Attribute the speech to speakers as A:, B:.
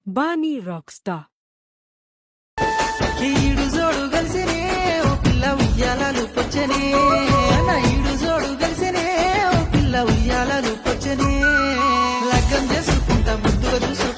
A: Bani rock star.
B: ఈడు జోడు కలిసినే ఓ పిల్ల ఉయ్యాలలు పొచ్చనే, ఈడు జోడు కలిసినే ఓ పిల్ల ఉయ్యాలలు పొచ్చనే, లగ్గం చేసుకుంటా ముద్దుగా చూసు